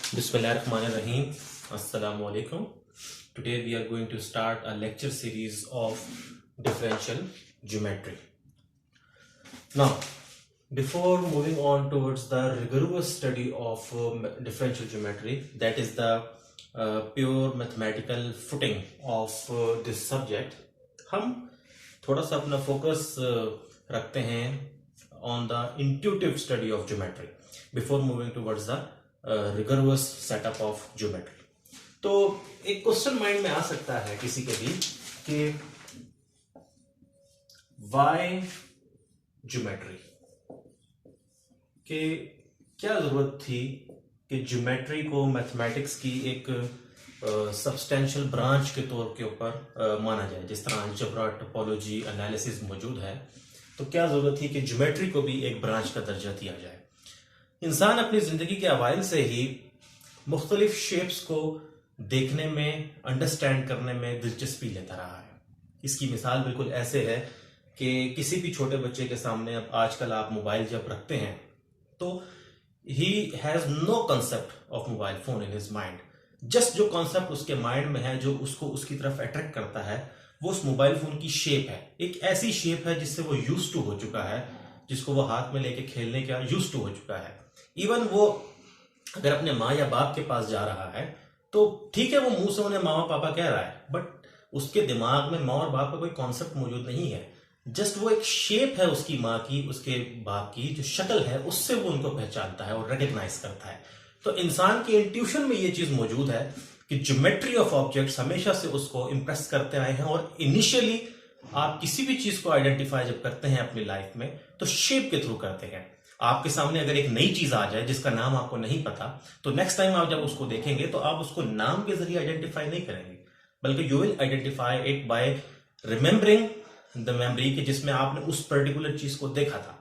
Bismillahirrahmanirrahim. Assalamu alaikum. Today we are going to start a lecture series of differential geometry. Now, before moving on towards the rigorous study of differential geometry, that is the pure mathematical footing of this subject, हम थोड़ा सा अपना focus रखते हैं on the intuitive study of geometry before moving towards the rigorous setup of geometry. तो एक question mind में आ सकता है किसी के भी कि why geometry, कि क्या जरूरत थी कि ज्योमेट्री को मैथमेटिक्स की एक सब्सटेंशियल ब्रांच के तौर के ऊपर माना जाए। जिस तरह अलजेब्रा, टोपोलॉजी, एनालिसिस मौजूद है, तो क्या जरूरत थी कि ज्योमेट्री को भी एक ब्रांच का दर्जा दिया जाए। इंसान अपनी जिंदगी के अवाइल से ही मुख्तलिफ शेप्स को देखने में, अंडरस्टैंड करने में दिलचस्पी लेता रहा है। इसकी मिसाल बिल्कुल ऐसे है कि किसी भी छोटे बच्चे के सामने अब आजकल आप मोबाइल जब रखते हैं तो he has no concept of mobile phone in his mind. Just जो कॉन्सेप्ट उसके माइंड में है, जो उसको उसकी तरफ अट्रैक्ट करता है, वो उस मोबाइल फोन की शेप है। एक ऐसी शेप है जिससे वो यूज टू हो चुका है, जिसको वो हाथ में लेके खेलने का यूज टू हो चुका है। इवन वो अगर अपने माँ या बाप के पास जा रहा है तो ठीक है, वो मुंह से उन्हें मामा पापा कह रहा है, बट उसके दिमाग में माँ और बाप का कोई कॉन्सेप्ट मौजूद नहीं है। जस्ट वो एक शेप है उसकी माँ की, उसके बाप की जो शक्ल है, उससे वो उनको पहचानता है और रिकग्नाइज करता है। तो इंसान की इंट्यूशन में ये चीज मौजूद है कि ज्योमेट्री ऑफ ऑब्जेक्ट्स हमेशा से उसको इंप्रेस करते आए हैं। और इनिशियली आप किसी भी चीज को आइडेंटिफाई जब करते हैं अपनी लाइफ में तो शेप के थ्रू करते हैं। आपके सामने अगर एक नई चीज आ जाए जिसका नाम आपको नहीं पता, तो नेक्स्ट टाइम आप जब उसको देखेंगे तो आप उसको नाम के जरिए आइडेंटिफाई नहीं करेंगे, बल्कि you will identify it by remembering the memory कि जिसमें आपने उस पर्टिकुलर चीज को देखा था।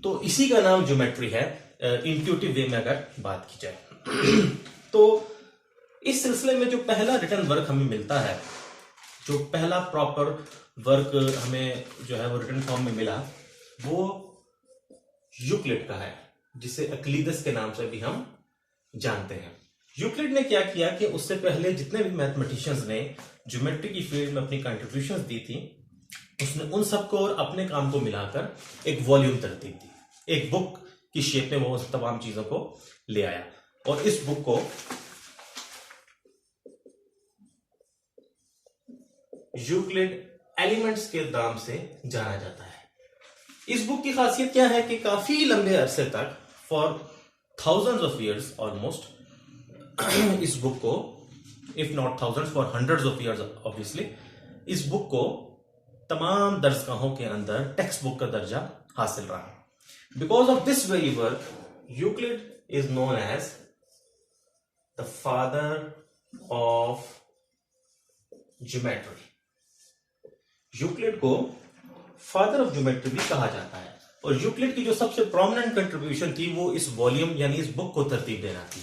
तो इसी का नाम ज्योमेट्री है, इंट्यूटिव वे में अगर बात की जाए। तो इस सिलसिले में जो पहला रिटन वर्क हमें मिलता है, जो पहला प्रॉपर वर्क हमें जो है वो रिटन फॉर्म में मिला, वो यूक्लिड का है, जिसे अक्लीदस के नाम से भी हम जानते हैं। यूक्लिड ने क्या किया कि उससे पहले जितने भी मैथमेटिशियंस ने ज्योमेट्री की फील्ड में अपनी कंट्रीब्यूशंस दी थी, उसने उन सबको और अपने काम को मिलाकर एक वॉल्यूम तरतीब दी। एक बुक की शेप में वो तमाम चीजों को ले आया और इस बुक को यूक्लिड एलिमेंट्स के नाम से जाना जाता है। इस बुक की खासियत क्या है कि काफी लंबे अरसे तक, for thousands of years almost, इस बुक को, if not thousands, for hundreds of years obviously, इस बुक को तमाम दर्सगाहों के अंदर टेक्स्ट बुक का दर्जा हासिल रहा। Because of this very work, Euclid is known as the father of geometry. Euclid को फादर ऑफ ज्योमेट्री भी कहा जाता है। और यूक्लिड की जो सबसे प्रोमिनेंट कंट्रीब्यूशन थी वो इस वॉल्यूम यानी इस बुक को तरतीब देना थी,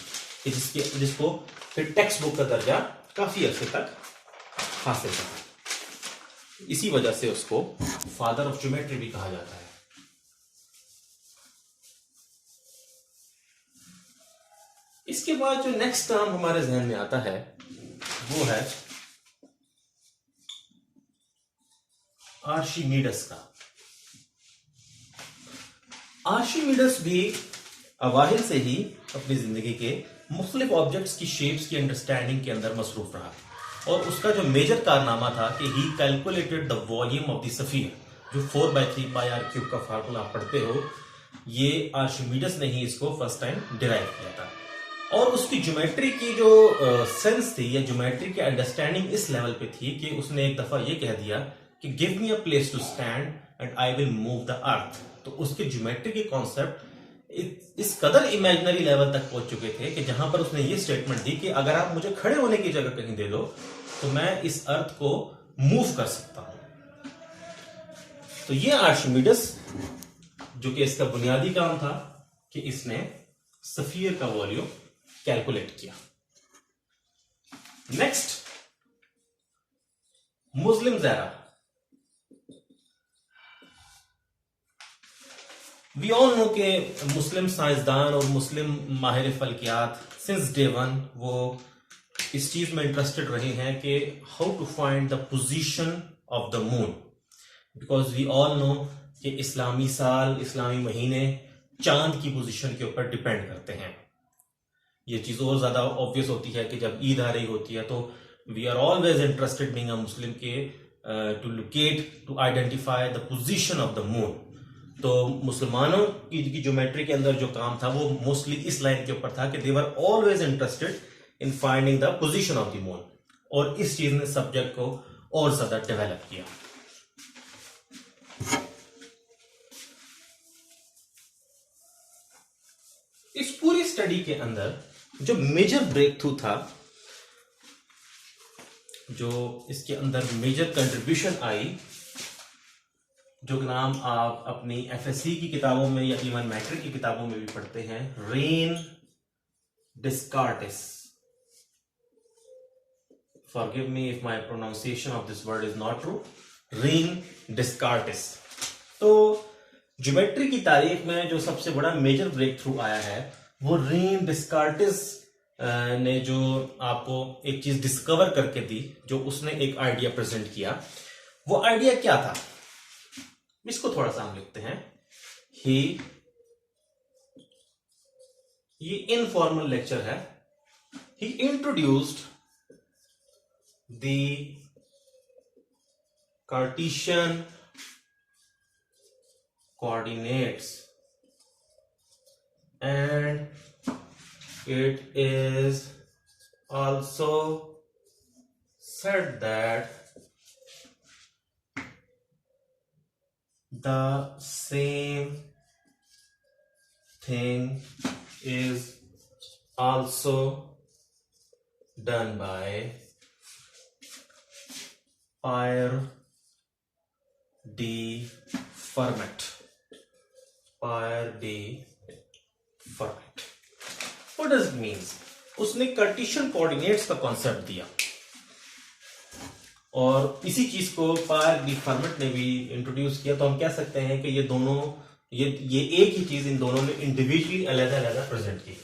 जिसको फिर टेक्स्ट बुक का दर्जा काफी अरसे तक हासिल रहा। इसी वजह से उसको फादर ऑफ ज्योमेट्री भी कहा जाता है। इसके बाद जो नेक्स्ट टर्म हमारे जहन में आता है वो है आर्शिमीडस का। आर्शिमीडस भी अवाहिल से ही अपनी जिंदगी के मुख्तलिफ ऑब्जेक्ट्स की शेप्स की अंडरस्टैंडिंग के अंदर मसरूफ रहा, और उसका जो मेजर कारनामा था कि he calculated the volume of the sphere. जो 4/3 पाई आर क्यूब का फार्मूला आप पढ़ते हो, ये आर्शिमीडस ने ही इसको फर्स्ट टाइम डिराइव किया था। और उसकी ज्योमेट्री की जो सेंस थी या ज्योमेट्री की अंडरस्टैंडिंग इस लेवल पे थी कि उसने एक दफा ये कह दिया कि give me a place to stand and I will move the earth. तो उसके ज्योमेट्री के कॉन्सेप्ट इस कदर इमेजिनरी लेवल तक पहुंच चुके थे कि जहां पर उसने ये स्टेटमेंट दी कि अगर आप मुझे खड़े होने की जगह कहीं दे दो तो मैं इस अर्थ को मूव कर सकता हूं। तो ये आर्शिमीडस, जो कि इसका बुनियादी काम था कि इसने सफियर का वॉल्यूम कैलकुलेट किया। Next, Muslim era. We all know के मुस्लिम साइंसदान और मुस्लिम माहिर फल्कियात सिंस डे वन वो इस चीज में इंटरेस्टेड रहे हैं कि how to find the position of the moon, because we all know कि इस्लामी साल, इस्लामी महीने चांद की पोजीशन के ऊपर डिपेंड करते हैं। ये चीज और ज्यादा ऑब्वियस होती है कि जब ईद आ रही होती है तो we are always interested being a Muslim के to locate, to identify the position of the moon. तो मुसलमानों की ज्योमेट्री के अंदर जो काम था वो मोस्टली इस लाइन के ऊपर था कि they were always interested in finding the position of the moon, और इस चीज ने सब्जेक्ट को और ज्यादा डेवलप किया। इस पूरी स्टडी के अंदर जो मेजर ब्रेक थ्रू था, जो इसके अंदर मेजर कंट्रीब्यूशन आई, जो नाम आप अपनी एफएससी की किताबों में या इवन मैट्रिक की किताबों में भी पढ़ते हैं, rain डिस्कार्टिस। Forgive me if my pronunciation of this word is not true. Rain डिस्कार्टिस। तो ज्योमेट्री की तारीख में जो सबसे बड़ा मेजर ब्रेक थ्रू आया है वो रेन डिस्कार्टिस ने जो आपको एक चीज डिस्कवर करके दी, जो उसने एक आइडिया प्रेजेंट किया। वो आइडिया क्या था, इसको थोड़ा सा हम लिखते हैं। ये इनफॉर्मल लेक्चर है। He introduced the Cartesian coordinates, and it is also said that the same thing is also done by Pierre de Fermat. Pierre de Fermat. What does it mean? उसने कार्टेशियन कोऑर्डिनेट्स का concept दिया, और इसी चीज को pier D format ने भी introduce किया। तो हम कह सकते हैं कि ये दोनों, ये एक ही चीज इन दोनों ने इंडिविजुअली अलग-अलग प्रेजेंट की।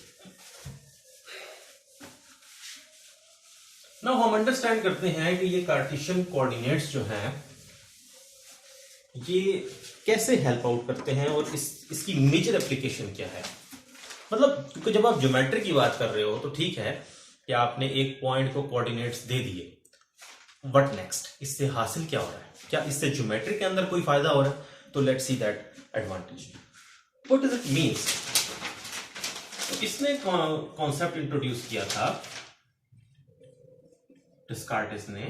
नाउ हम अंडरस्टैंड करते हैं कि ये कार्टेशियन कोऑर्डिनेट्स जो हैं ये कैसे हेल्प आउट करते हैं और इसकी मेजर एप्लीकेशन क्या है। मतलब क्योंकि जब आप ज्योमेट्री की बात कर रहे हो तो ठीक है कि आपने एक पॉइंट को कोऑर्डिनेट्स दे दिए, व्हाट नेक्स्ट, इससे हासिल क्या हो रहा है, क्या इससे ज्योमेट्री के अंदर कोई फायदा हो रहा है? तो let's see that advantage. What does it means? तो इसने कॉन्सेप्ट इंट्रोड्यूस किया था डिस्कार्टिस ने,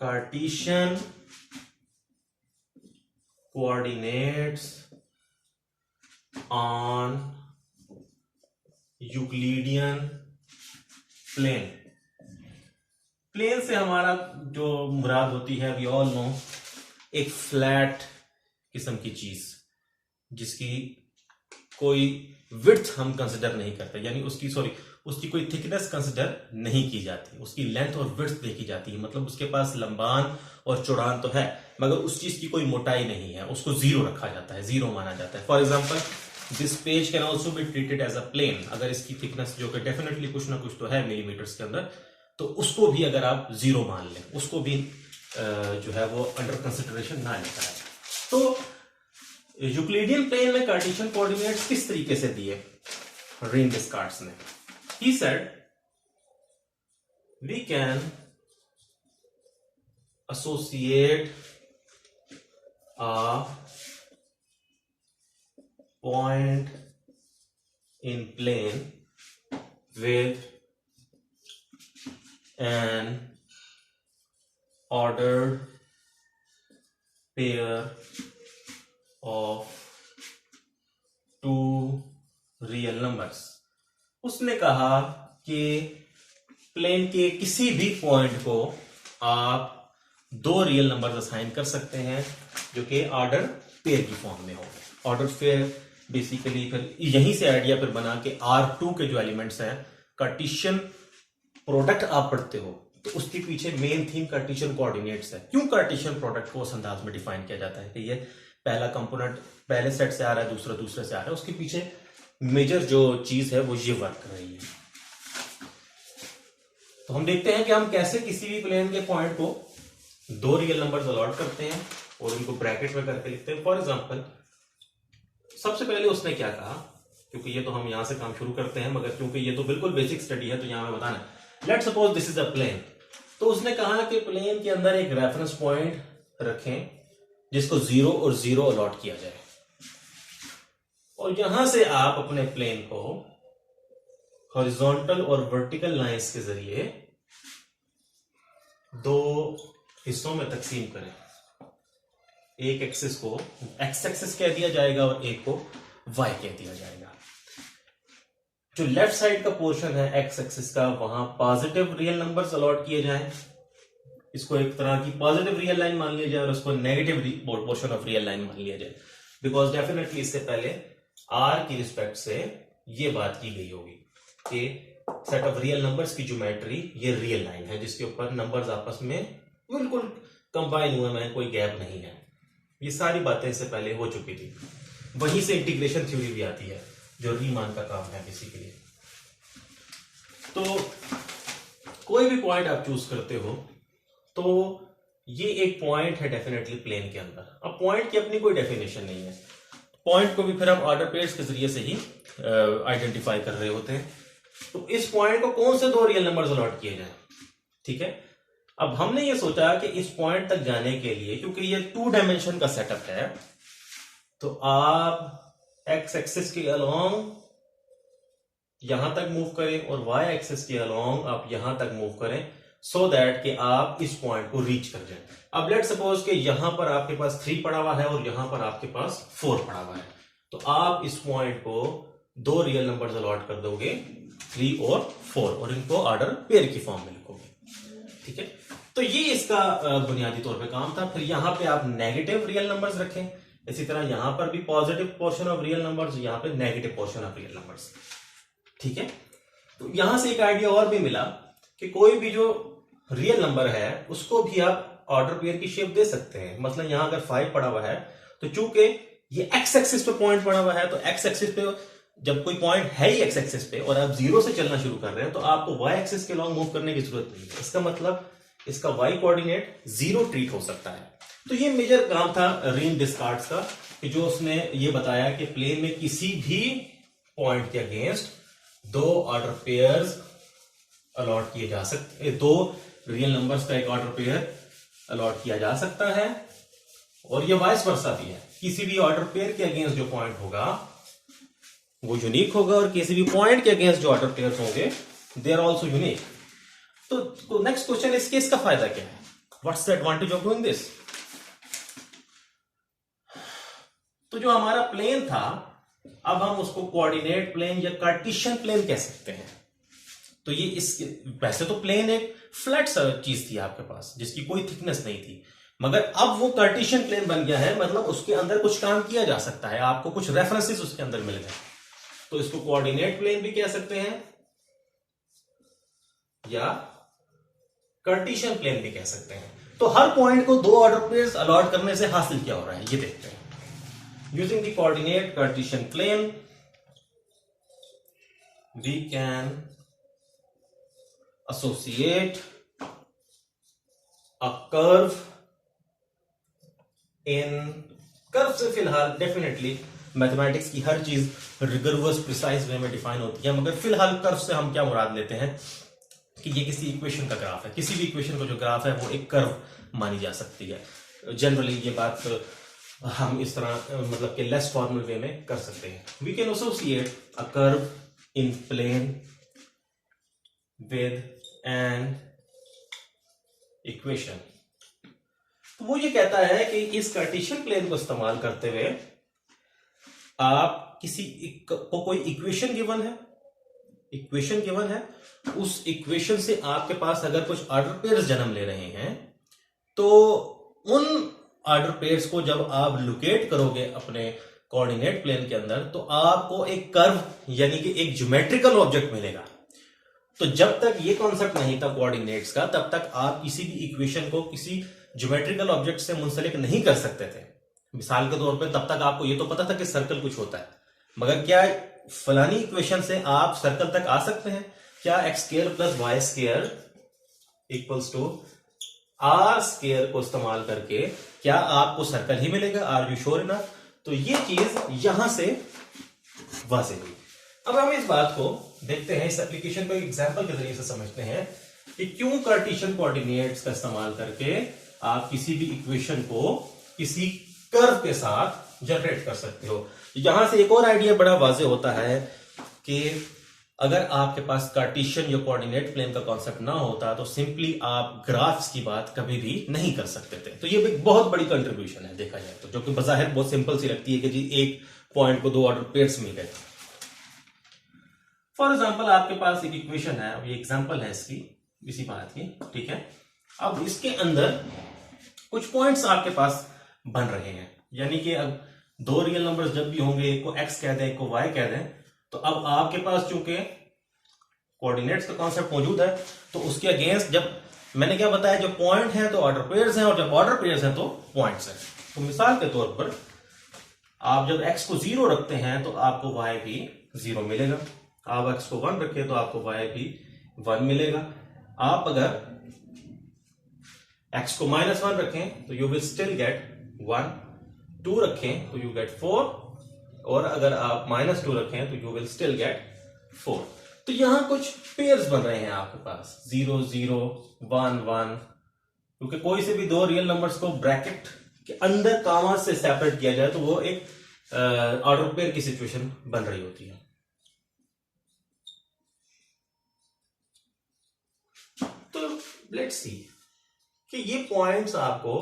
Cartesian coordinates on Euclidean plane। Plane से हमारा जो मुराद होती है, वी ऑल नो, एक फ्लैट किस्म की चीज जिसकी कोई विड्थ हम कंसिडर नहीं करते, यानी उसकी कोई थिकनेस कंसिडर नहीं की जाती, उसकी लेंथ और विड्थ देखी जाती है। मतलब उसके पास लंबान और चौड़ान तो है मगर उस चीज की कोई मोटाई नहीं है, उसको जीरो रखा जाता है, जीरो माना जाता है। For example, this page can also be treated as a plane. अगर इसकी थिकनेस जो कि डेफिनेटली कुछ ना कुछ तो है मिलीमीटर्स के अंदर, तो उसको भी अगर आप जीरो मान लें, उसको भी जो है वो अंडर कंसिडरेशन ना लेता है। तो यूक्लिडियन प्लेन में कार्टेशियन कोऑर्डिनेट्स किस तरीके से दिए रेन डिस्कार्टिस ने? He said we can associate a point in plane with an ordered pair of two real numbers। उसने कहा कि प्लेन के किसी भी पॉइंट को आप दो रियल नंबर असाइन कर सकते हैं जो कि ऑर्डर पेयर की फॉर्म में हो। ऑर्डर पेयर बेसिकली फिर यहीं से आइडिया फिर बना कि R2 के जो एलिमेंट्स हैं, कार्टेशियन प्रोडक्ट आप पढ़ते हो तो उसके पीछे मेन थीम कार्टेशियन कोऑर्डिनेट्स है। क्यों कार्टेशियन प्रोडक्ट को उस अंदाज में डिफाइन किया जाता है कि ये पहला कंपोनेंट पहले सेट से आ रहा है, दूसरा दूसरे से आ रहा है, उसके पीछे मेजर जो चीज है वो ये वर्क कर रही है। तो हम देखते हैं कि हम कैसे किसी भी प्लेन के पॉइंट को दो रियल नंबर्स अलॉट करते हैं और उनको ब्रैकेट में करके लिखते हैं। फॉर एग्जांपल सबसे पहले उसने क्या कहा, क्योंकि ये तो हम यहां से काम शुरू करते हैं, मगर क्योंकि ये तो बिल्कुल बेसिक स्टडी है तो यहां में बताना है। Let's suppose this is a plane. तो उसने कहा कि प्लेन के अंदर एक रेफरेंस पॉइंट रखें जिसको 0 और 0 अलॉट किया जाए, और यहां से आप अपने प्लेन को हॉरिजॉन्टल और वर्टिकल लाइंस के जरिए दो हिस्सों में तकसीम करें। एक एक्सिस को एक्स एक्सिस कह दिया जाएगा और एक को वाई कह दिया जाएगा। जो लेफ्ट साइड का पोर्शन है एक्स एक्सिस का, वहां पॉजिटिव रियल नंबर्स अलॉट किए जाएं, इसको एक तरह की पॉजिटिव रियल लाइन मान लिया जाए, और उसको negative portion of real line मान लिया जाए, बिकॉज डेफिनेटली इससे पहले आर की रिस्पेक्ट से ये बात की गई होगी कि सेट ऑफ रियल नंबर्स की ज्योमेट्री ये रियल लाइन है जिसके ऊपर नंबर्स आपस में बिल्कुल कंबाइन हुए हैं, कोई गैप नहीं है। ये सारी बातें इससे पहले हो चुकी थी। वहीं से इंटीग्रेशन थ्योरी भी आती है जो रीमान का काम है बेसिकली। तो कोई भी पॉइंट आप चूज करते हो तो ये एक पॉइंट है डेफिनेटली प्लेन के अंदर। अब पॉइंट की अपनी कोई डेफिनेशन नहीं है, पॉइंट को भी फिर हम ऑर्डर पेयर्स के जरिए से ही आइडेंटिफाई कर रहे होते हैं। तो इस पॉइंट को कौन से दो रियल नंबर्स अलॉट किए जाएं, ठीक है। अब हमने ये सोचा कि इस पॉइंट तक जाने के लिए, क्योंकि ये 2 डायमेंशन का सेटअप है, तो आप एक्स एक्सिस के अलोंग यहां तक मूव करें और वाई एक्सिस के अलोंग आप यहां तक मूव करें, सो दैट कि आप इस पॉइंट को रीच कर जाएं। अब लेट सपोज कि यहां पर आपके पास 3 पड़ा हुआ है और यहां पर आपके पास 4 पड़ा हुआ है, तो आप इस पॉइंट को दो रियल नंबर्स अलॉट कर दोगे 3 और 4, और इनको ऑर्डर पेयर की फॉर्म में लिखोगे, ठीक है। तो ये इसका बुनियादी तौर पे काम था। फिर यहां पे आप नेगेटिव रियल नंबर्स रखें, इसी तरह यहां पर भी positive portion of real numbers, यहां पे negative portion of real numbers, ठीक है। तो यहां से एक आइडिया और भी मिला कि कोई भी जो रियल नंबर है उसको भी आप ऑर्डर पेयर की शेप दे सकते हैं। मतलब यहां अगर 5 पड़ा हुआ है तो चूंकि ये एक्स एक्सिस पे पॉइंट पड़ा हुआ है, तो एक्स एक्सिस पे जब कोई पॉइंट है ही एक्स एक्सिस पे और आप 0 से चलना शुरू कर रहे हैं, तो आपको वाई एक्सिस के लॉन्ग मूव करने की जरूरत नहीं है। इसका मतलब इसका वाई कोऑर्डिनेट 0 ट्रीट हो सकता है। तो ये मेजर काम था रीन डिस्कार्ड्स का, कि जो उसने ये बताया कि प्लेन में किसी भी पॉइंट के अगेंस्ट दो ऑर्डर पेयर्स अलॉट किए जा सकते, दो रियल नंबर्स का एक ऑर्डर पेयर अलॉट किया जा सकता है, और ये वाइस वर्सा भी है। किसी भी ऑर्डर पेयर के अगेंस्ट जो पॉइंट होगा वो यूनिक होगा, और किसी भी पॉइंट के अगेंस्ट जो ऑर्डर पेयर्स होंगे दे आर ऑल्सो यूनिक। तो नेक्स्ट क्वेश्चन, इस केस का फायदा क्या है? What's the advantage of doing this? तो जो हमारा प्लेन था, अब हम उसको कोऑर्डिनेट प्लेन या कार्टेशियन प्लेन कह सकते हैं। तो ये इस वैसे तो प्लेन एक फ्लैट चीज थी आपके पास जिसकी कोई थिकनेस नहीं थी, मगर अब वो कार्टेशियन प्लेन बन गया है, मतलब उसके अंदर कुछ काम किया जा सकता है, आपको कुछ रेफरेंसेस उसके अंदर मिल गए। तो इसको कोऑर्डिनेट प्लेन भी कह सकते हैं या कार्टेशियन प्लेन भी कह सकते हैं। तो हर पॉइंट को दो ऑर्डर पेयर्स अलॉट करने से हासिल क्या हो रहा है ये देखते हैं। Using the coordinate Cartesian plane we can associate a curve in curve से फिलहाल डेफिनेटली मैथमेटिक्स की हर चीज रिगरस प्रिसाइज वे में डिफाइन होती है, मगर फिलहाल कर्व से हम क्या मुराद लेते हैं कि ये किसी इक्वेशन का ग्राफ है। किसी भी इक्वेशन का जो ग्राफ है वो एक कर्व मानी जा सकती है। जनरली ये बात हम इस तरह मतलब कि लेस फॉर्मल वे में कर सकते हैं। We can associate a curve in plane with an equation. तो वो ये कहता है कि इस कार्टेशियन प्लेन को इस्तेमाल करते हुए आप किसी को कोई इक्वेशन गिवन है, उस इक्वेशन से आपके पास अगर कुछ ऑर्डर पेयर्स जन्म ले रहे हैं, तो उन ऑर्डर पेयर्स को जब आप लोकेट करोगे अपने कोऑर्डिनेट प्लेन के अंदर, तो आपको एक कर्व यानी कि एक ज्योमेट्रिकल ऑब्जेक्ट मिलेगा। तो जब तक ये कॉन्सेप्ट नहीं था कोऑर्डिनेट्स का, तब तक आप किसी भी इक्वेशन को किसी ज्योमेट्रिकल ऑब्जेक्ट से मुंसलिक नहीं कर सकते थे। मिसाल के तौर पे तब तक आपको ये तो पता था कि सर्कल कुछ होता है, मगर क्या फलानी इक्वेशन से आप सर्कल तक आ सकते हैं? क्या x square plus y square equals to r square को इस्तेमाल करके क्या आपको सर्कल ही मिलेगा? Are you sure enough? तो ये चीज यहां से वाज़ेह हुई। अब हम इस बात को देखते हैं, इस एप्लीकेशन को एक एग्जांपल के जरिए से समझते हैं कि क्यों कार्टेशियन कोऑर्डिनेट्स का इस्तेमाल करके आप किसी भी इक्वेशन को किसी कर्व के साथ जनरेट कर सकते हो। यहां से एक और आइडिया बड़ा वाज़ेह होता है कि अगर आपके पास कार्टेशियन या कोऑर्डिनेट प्लेन का कॉन्सेप्ट ना होता तो सिंपली आप ग्राफ्स की बात कभी भी नहीं कर सकते थे। तो ये एक बहुत बड़ी कंट्रीब्यूशन है देखा जाए तो, जो कि बज़ाहिर बहुत सिंपल सी लगती है कि जी एक पॉइंट को 2 ऑर्डर पेयर्स मिल गए। फॉर एग्जाम्पल आपके पास एक इक्वेशन है, अब ये एग्जाम्पल है इसकी इसी बात की, ठीक है। अब इसके अंदर कुछ पॉइंट्स आपके पास बन रहे हैं, यानी कि अब 2 रियल नंबर्स जब भी होंगे, एक को x कह दें एक को y कह दें, तो अब आपके पास चूंकि कोऑर्डिनेट्स का कॉन्सेप्ट मौजूद है तो उसके अगेंस्ट जब मैंने क्या बताया, जब पॉइंट है तो ऑर्डर पेयर्स हैं और जब ऑर्डर पेयर्स हैं तो पॉइंट्स हैं। तो मिसाल के तौर पर आप जब x को 0 रखते हैं तो आपको y भी 0 मिलेगा, आप x को 1 रखें तो आपको y भी 1 मिलेगा। आप अगर x को -1 रखें तो यू विल स्टिल गेट 1, 2 रखें तो यू गेट 4, और अगर आप -2 रखें तो यू विल स्टिल गेट 4। तो यहां कुछ पेयर्स बन रहे हैं आपके पास 0 0 1 1, क्योंकि कोई से भी 2 रियल नंबर्स को ब्रैकेट के अंदर कामा से सेपरेट किया जाए तो वो एक ऑर्डर पेयर की सिचुएशन बन रही होती है। तो लेट्स सी कि ये पॉइंट्स आपको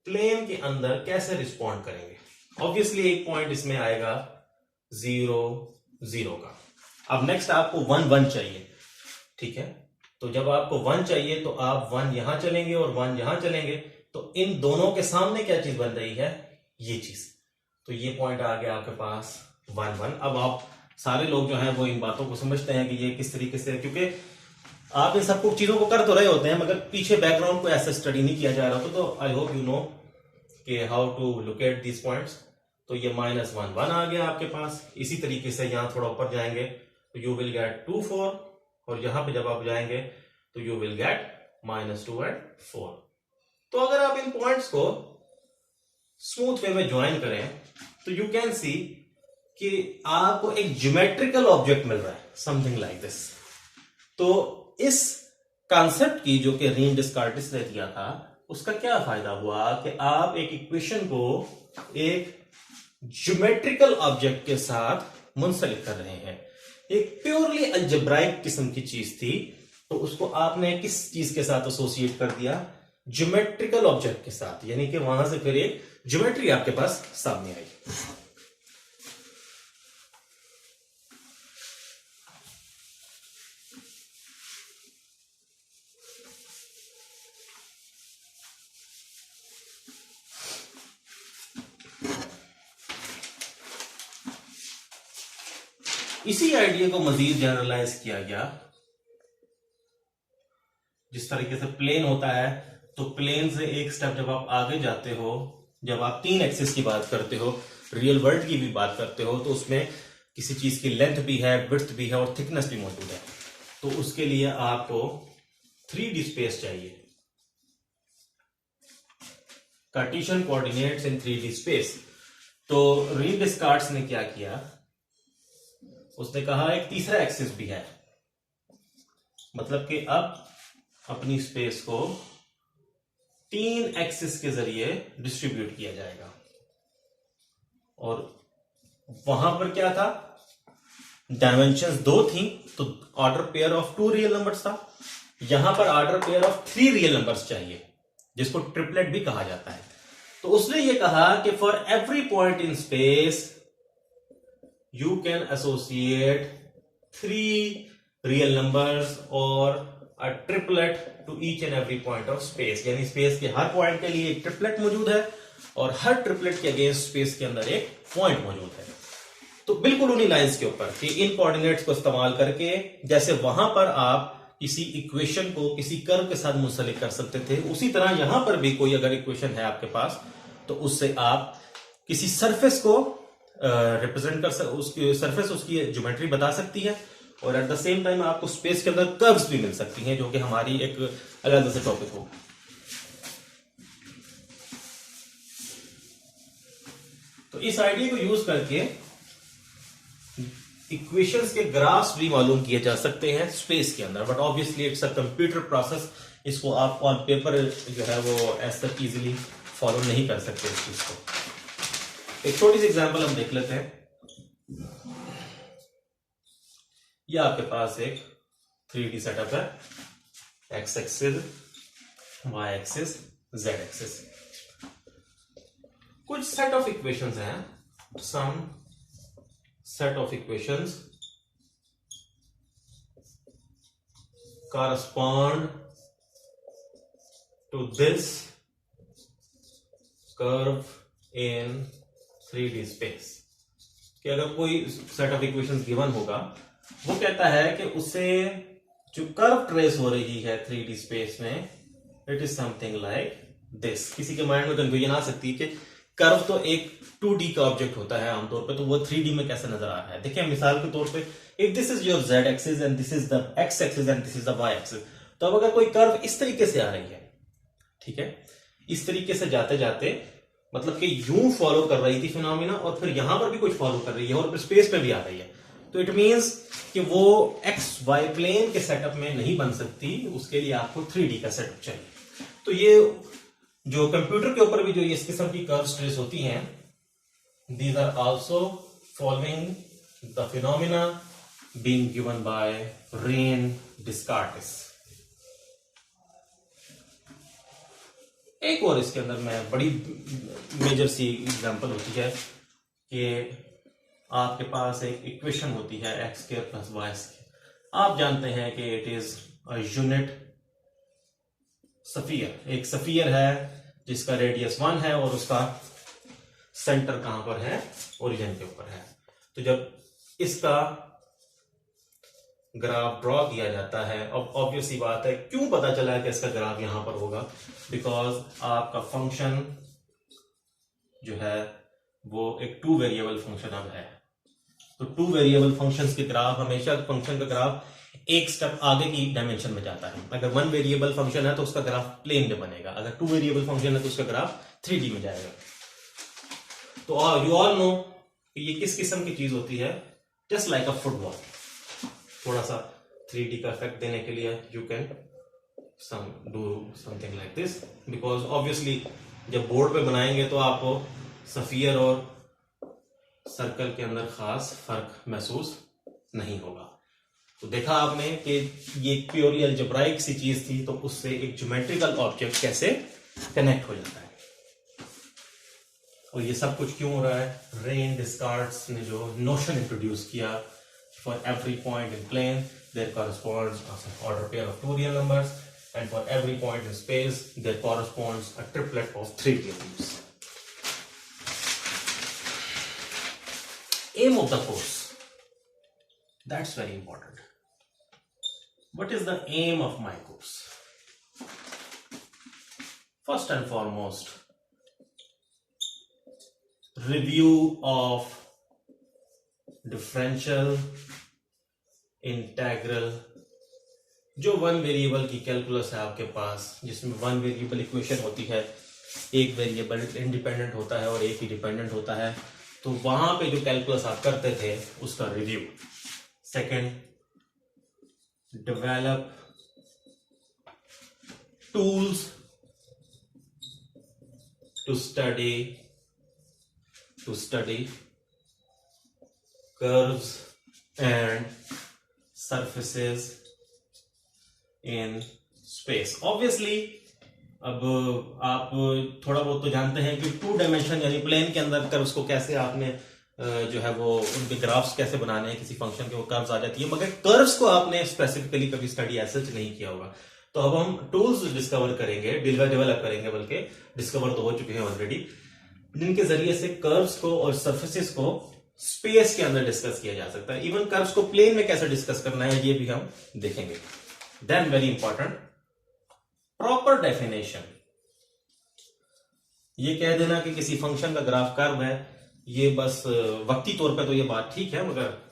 प्लेन के अंदर कैसे रिस्पॉन्ड करेंगे। ऑब्वियसली एक पॉइंट इसमें आएगा 0 0 का। अब नेक्स्ट आपको 1 1 चाहिए, ठीक है। तो जब आपको 1 चाहिए तो आप 1 यहां चलेंगे और 1 यहां चलेंगे, तो इन दोनों के सामने क्या चीज बन रही है, ये चीज। तो ये पॉइंट आ गया आपके पास 1 1। अब आप सारे लोग जो हैं वो इन बातों को समझते हैं कि ये किस तरीके से, क्योंकि आप इन सब कुछ चीजों को कर तो रहे होते हैं मगर पीछे बैकग्राउंड को ऐसे स्टडी नहीं किया जा रहा होता। तो आई होप यू नो कि how to look at these points. तो ये -1 1 आ गया आपके पास। इसी तरीके से यहां थोड़ा ऊपर जाएंगे तो यू विल गेट 2 4, और यहां पे जब आप जाएंगे तो यू विल गेट -2 and 4। तो अगर आप इन पॉइंट्स को स्मूथ वे में ज्वाइन करें तो यू कैन सी कि आपको एक ज्योमेट्रिकल ऑब्जेक्ट मिल रहा है, समथिंग लाइक दिस। तो इस कॉन्सेप्ट की जो कि रीन डिस्कार्टिस ने दिया था, उसका क्या फायदा हुआ कि आप एक इक्वेशन को एक ज्योमेट्रिकल ऑब्जेक्ट के साथ मुंसलिक कर रहे हैं। एक प्योरली अलजेब्राइक किस्म की चीज थी, तो उसको आपने किस चीज के साथ एसोसिएट कर दिया, ज्योमेट्रिकल ऑब्जेक्ट के साथ, यानी कि वहां से फिर एक ज्योमेट्री आपके पास सामने आई। इसी आइडिया को मजीद जनरलाइज किया गया। जिस तरीके से प्लेन होता है, तो प्लेन से एक स्टेप जब आप आगे जाते हो, जब आप 3 एक्सिस की बात करते हो, रियल वर्ल्ड की भी बात करते हो, तो उसमें किसी चीज की लेंथ भी है, विड्थ भी है और थिकनेस भी मौजूद है। तो उसके लिए आपको 3D स्पेस चाहिए, कार्टेशियन कोऑर्डिनेट्स इन 3D स्पेस। तो रीन डिस्कार्ट्स ने क्या किया, उसने कहा एक तीसरा एक्सिस भी है, मतलब कि अब अपनी स्पेस को 3 एक्सिस के जरिए डिस्ट्रीब्यूट किया जाएगा। और वहां पर क्या था, डायमेंशंस 2 थी, तो order pair of 2 real numbers था। यहां पर order pair of 3 real numbers चाहिए, जिसको ट्रिपलेट भी कहा जाता है। तो उसने ये कहा कि for every point in space you can associate 3 real numbers or a triplet to each and every point of space। यानी स्पेस के हर पॉइंट के लिए एक ट्रिपलेट मौजूद है और हर ट्रिपलेट के अगेंस्ट स्पेस के अंदर एक पॉइंट मौजूद है। तो बिल्कुल उन्हीं लाइंस के ऊपर कि इन कोऑर्डिनेट्स को इस्तेमाल करके, जैसे वहां पर आप किसी इक्वेशन को किसी कर्व के साथ मुंसलिक कर सकते थे, उसी तरह यहां पर भी कोई अगर इक्वेशन है आपके पास तो उससे आप किसी सरफेस को रिप्रेजेंट कर उसकी सरफेस उसकी ज्योमेट्री बता सकती है, और एट द सेम टाइम आपको स्पेस के अंदर कर्व्स भी मिल सकती हैं, जो कि हमारी एक अलग से टॉपिक हो। तो इस आइडिया को यूज करके इक्वेशंस के ग्राफ्स भी मालूम किए जा सकते हैं स्पेस के अंदर, but obviously it's a computer process, इसको आप ऑन पेपर जो है वो ऐसा इजीली फॉलो नहीं कर सकते इस चीज को। एक छोटी सी एग्जांपल हम देख लेते हैं। ये आपके पास एक 3D सेटअप है, x axis, y axis, z axis. कुछ सेट ऑफ इक्वेशंस हैं, some set of equations correspond to this curve in 3D space। कि अगर कोई सेट ऑफ इक्वेशंस गिवन होगा, वो कहता है कि उसे जो कर्व ट्रेस हो रही है 3D स्पेस में, it is something like this. किसी के माइंड में कंफ्यूजन आ सकती है कि कर्व तो एक 2D का ऑब्जेक्ट होता है आमतौर पे, तो वो 3D में कैसे नजर आ रहा है। देखिए मिसाल के तौर पे, if this is your z axis and this is the x axis and this is the y axis, तो अब अगर कोई कर्व इस तरीके से आ रही है, ठीक है, इस तरीके से जाते जाते मतलब कि यूं फॉलो कर रही थी फिनोमिना, और फिर यहां पर भी कुछ फॉलो कर रही है और फिर स्पेस पे भी आ रही है, तो इट मींस कि वो एक्स वाई प्लेन के सेटअप में नहीं बन सकती, उसके लिए आपको 3D का सेटअप चाहिए। तो ये जो कंप्यूटर के ऊपर भी जो इस किस्म की कर्व ट्रेस होती हैं, these are also following the phenomena being given by Reine Descartes। एक और इसके अंदर में बड़ी मेजर सी एग्जांपल होती है कि आपके पास एक इक्वेशन होती है x square plus y square. आप जानते हैं कि it is a unit sphere. एक सफियर है जिसका रेडियस 1 है और उसका सेंटर कहां पर है, ओरिजिन के ऊपर है। तो जब इसका ग्राफ ड्रॉ किया जाता है, अब ऑब्वियस सी बात है क्यों पता चला है कि इसका ग्राफ यहां पर होगा, बिकॉज आपका फंक्शन जो है वो एक 2 वेरिएबल फंक्शन अब है। तो 2 वेरिएबल फंक्शंस के ग्राफ हमेशा फंक्शन का ग्राफ एक स्टेप आगे की डायमेंशन में जाता है। अगर 1 वेरिएबल फंक्शन है तो उसका ग्राफ प्लेन में बनेगा, अगर 2 वेरिएबल फंक्शन है तो उसका ग्राफ 3D में जाएगा। तो यू ऑल नो कि ये किस किस्म की चीज होती है, जस्ट लाइक अ फुटबॉल। थोड़ा सा 3D का इफेक्ट देने के लिए you can do something like this, because obviously जब बोर्ड पे बनाएंगे तो आपको सफियर और सर्कल के अंदर खास फर्क महसूस नहीं होगा। तो देखा आपने कि ये प्योरली अलजेब्राइक सी चीज थी, तो उससे एक ज्योमेट्रिकल ऑब्जेक्ट कैसे कनेक्ट हो जाता है। और ये सब कुछ क्यों हो रहा है, रेन डिस्कार्ट्स ने जो नोशन इंट्रोड्यूस किया, for every point in plane there corresponds order pair of 2 real numbers, and for every point in space there corresponds a triplet of 3 real numbers. Aim of the course, that's very important. What is the aim of my course? First and foremost, review of differential, integral, जो 1 variable की calculus है आपके पास, जिसमें 1 variable equation होती है, एक variable independent होता है और एक ही डिपेंडेंट होता है, तो वहां पे जो कैलकुलस आप करते थे उसका review. Second, develop tools to study curves and surfaces in space. Obviously अब आप थोड़ा बहुत तो जानते हैं कि 2 डायमेंशन यानी प्लेन के अंदर कर्व्स को कैसे आपने जो है वो उनके ग्राफ्स कैसे बनाने हैं, किसी फंक्शन के वो कर्व्स आ जाती है, मगर कर्व्स को आपने स्पेसिफिकली कभी स्टडी ऐसे नहीं किया होगा। तो अब हम टूल्स डिस्कवर करेंगे, डेवलप करेंगे, बल्कि डिस्कवर तो हो चुके हैं ऑलरेडी, जिनके जरिए से कर्व्स को और सरफेसेस को स्पेस के अंदर डिस्कस किया जा सकता है। इवन कर्व्स को प्लेन में कैसे डिस्कस करना है ये भी हम देखेंगे। Then very important, proper definition. ये कह देना कि किसी फंक्शन का ग्राफ कर्व है, ये बस वक्ती तौर पे तो ये बात ठीक है, मगर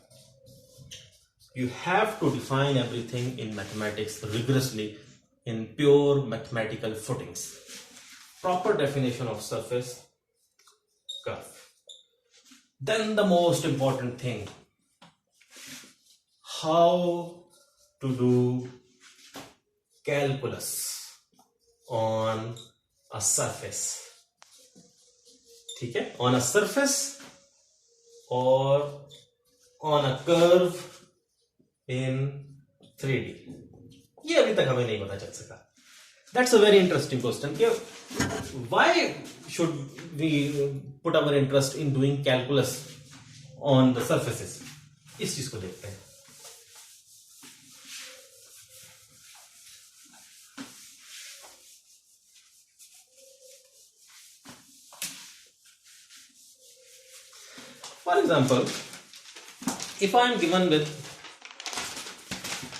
you have to define everything in mathematics rigorously in pure mathematical footings. Proper definition of surface curve. Then the most important thing, how to do calculus on a surface. ठीक है, on a surface or on a curve in 3D. ये अभी तक हमें नहीं पता चल सका. That's a very interesting question. Why should we put our interest in doing calculus on the surfaces? इस चीज को देखते हैं. For example, if I am given with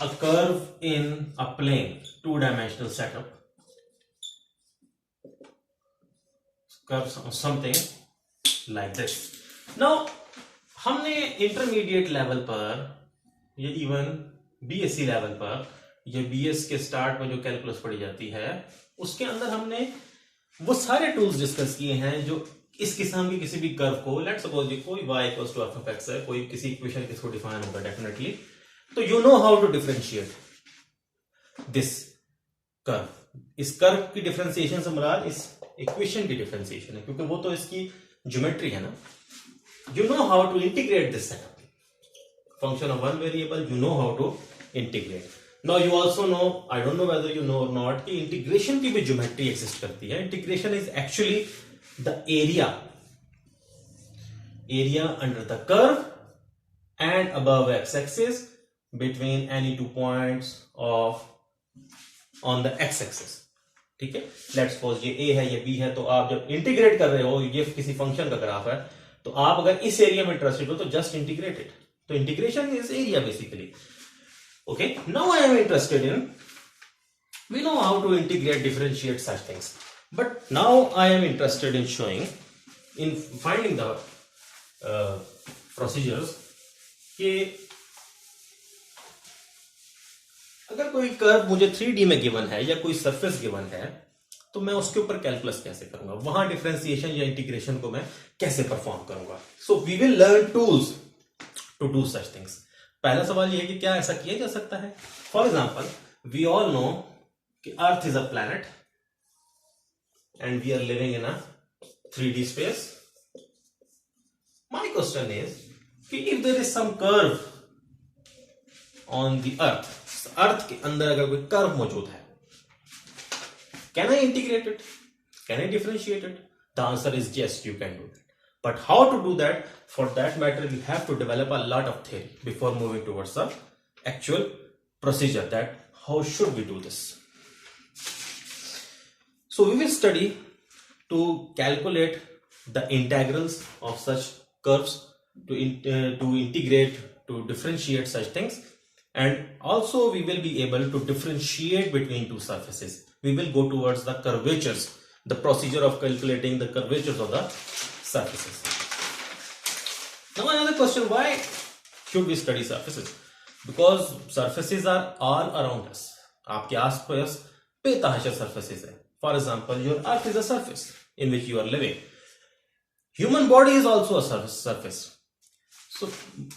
a curve in a plane, two-dimensional setup, curves or something like this. Now, हमने intermediate level पर या even BSc level पर या बीएस के स्टार्ट में जो कैलकुलस पढ़ी जाती है, उसके अंदर हमने वो सारे टूल्स डिस्कस किए हैं जो इस किस्म की किसी भी कर्व को, लेट्स सपोज कोई y equals to f of x है, कोई किसी इक्वेशन के थ्रू डिफाइन होगा डेफिनेटली, तो you know how to differentiate this curve. इस कर्व की डिफरेंशिएशन से मुराद इस इक्वेशन की डिफरेंशिएशन है, क्योंकि वो तो इसकी ज्योमेट्री है ना. You know how to integrate this setup. Function of one variable, you know how to integrate. Now you also know, I don't know whether you know or not, कि integration की भी ज्योमेट्री एग्जिस्ट करती है. Integration is actually the area under the curve and above x-axis between any 2 points of on the x-axis. ठीक है, let's suppose ये a है, ये b है, तो आप जब इंटीग्रेट कर रहे हो, ये किसी फंक्शन का ग्राफ है, तो आप अगर इस एरिया में इंटरेस्टेड हो तो जस्ट इंटीग्रेट इट. तो integration is area basically. Okay, now I am interested in, we know how to integrate, differentiate such things. But now I am interested in showing, in finding the procedures कि अगर कोई curve मुझे 3D में given है या कोई surface given है, तो मैं उसके ऊपर कैलकुलस कैसे करूंगा, वहां डिफरेंशिएशन या इंटीग्रेशन को मैं कैसे परफॉर्म करूंगा. So we will learn tools to do such things. पहला सवाल यह है कि क्या ऐसा किया जा सकता है. For example, we all know कि earth is a planet and we are living in a 3D space. My question is, if there is some curve on the earth, के अंदर अगर कोई कर्व मौजूद है, can I integrate it? Can I differentiate it? The answer is yes, you can do that. But how to do that? For that matter, you have to develop a lot of theory before moving towards the actual procedure, that how should we do this. So we will study to calculate the integrals of such curves, to integrate, to differentiate such things, and also we will be able to differentiate between two surfaces. We will go towards the curvatures, the procedure of calculating the curvatures of the surfaces. Now another question, why should we study surfaces? Because surfaces are all around us. आपके आसपास बेतहाशा surfaces है. For example, your earth is a surface in which you are living. Human body is also a surface. So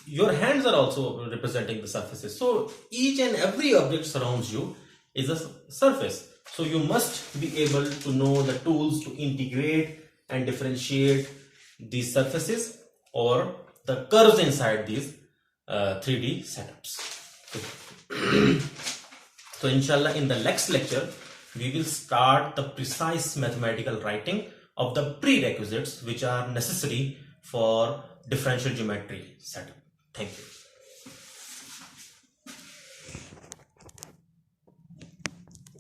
your hands are also representing the surfaces. So each and every object surrounds you is a surface. So you must be able to know the tools to integrate and differentiate these surfaces or the curves inside these 3D setups. So inshallah, in the next lecture, we will start the precise mathematical writing of the prerequisites which are necessary for differential geometry setup. Thank you.